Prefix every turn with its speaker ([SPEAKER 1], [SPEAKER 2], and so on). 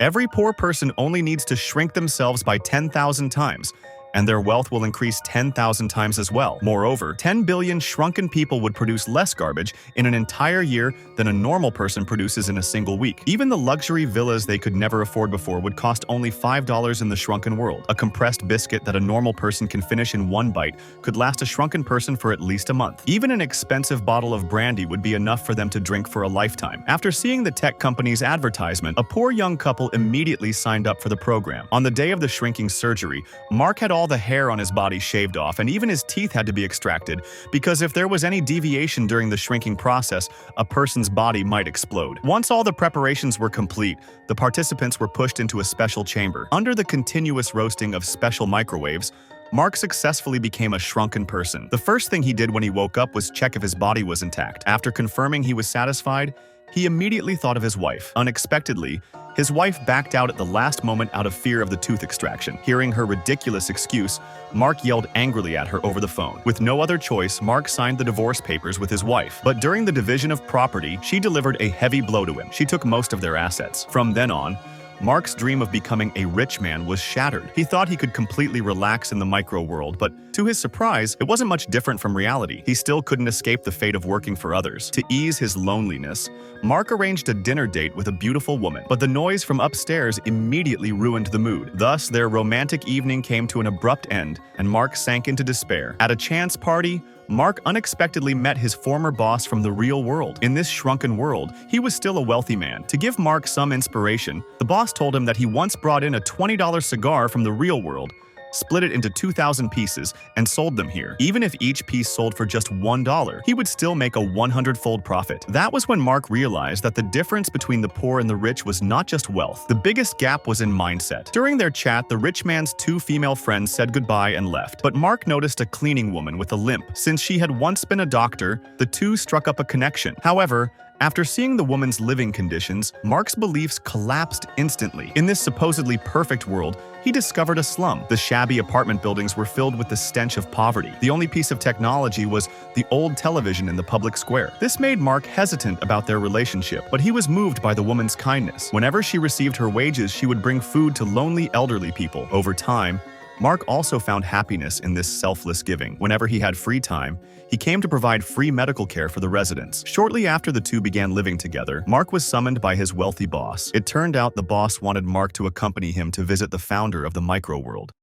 [SPEAKER 1] Every poor person only needs to shrink themselves by 10,000 times, and their wealth will increase 10,000 times as well. Moreover, 10 billion shrunken people would produce less garbage in an entire year than a normal person produces in a single week. Even the luxury villas they could never afford before would cost only $5 in the shrunken world. A compressed biscuit that a normal person can finish in one bite could last a shrunken person for at least a month. Even an expensive bottle of brandy would be enough for them to drink for a lifetime. After seeing the tech company's advertisement, a poor young couple immediately signed up for the program. On the day of the shrinking surgery, Mark had all the hair on his body shaved off, and even his teeth had to be extracted, because if there was any deviation during the shrinking process, a person's body might explode. Once all the preparations were complete, the participants were pushed into a special chamber. Under the continuous roasting of special microwaves, Mark successfully became a shrunken person. The first thing he did when he woke up was check if his body was intact. After confirming he was satisfied, he immediately thought of his wife. Unexpectedly, his wife backed out at the last moment out of fear of the tooth extraction. Hearing her ridiculous excuse, Mark yelled angrily at her over the phone. With no other choice, Mark signed the divorce papers with his wife. But during the division of property, she delivered a heavy blow to him. She took most of their assets. From then on, Mark's dream of becoming a rich man was shattered. He thought he could completely relax in the micro world, but to his surprise, it wasn't much different from reality. He still couldn't escape the fate of working for others. To ease his loneliness, Mark arranged a dinner date with a beautiful woman, but the noise from upstairs immediately ruined the mood. Thus, their romantic evening came to an abrupt end, and Mark sank into despair. At a chance party, Mark unexpectedly met his former boss from the real world. In this shrunken world, he was still a wealthy man. To give Mark some inspiration, the boss told him that he once brought in a $20 cigar from the real world, split it into 2,000 pieces, and sold them here. Even if each piece sold for just $1, he would still make a 100-fold profit. That was when Mark realized that the difference between the poor and the rich was not just wealth. The biggest gap was in mindset. During their chat, the rich man's two female friends said goodbye and left, but Mark noticed a cleaning woman with a limp. Since she had once been a doctor, the two struck up a connection. However, after seeing the woman's living conditions, Mark's beliefs collapsed instantly. In this supposedly perfect world, he discovered a slum. The shabby apartment buildings were filled with the stench of poverty. The only piece of technology was the old television in the public square. This made Mark hesitant about their relationship, but he was moved by the woman's kindness. Whenever she received her wages, she would bring food to lonely elderly people. Over time, Mark also found happiness in this selfless giving. Whenever he had free time, he came to provide free medical care for the residents. Shortly after the two began living together, Mark was summoned by his wealthy boss. It turned out the boss wanted Mark to accompany him to visit the founder of the micro world.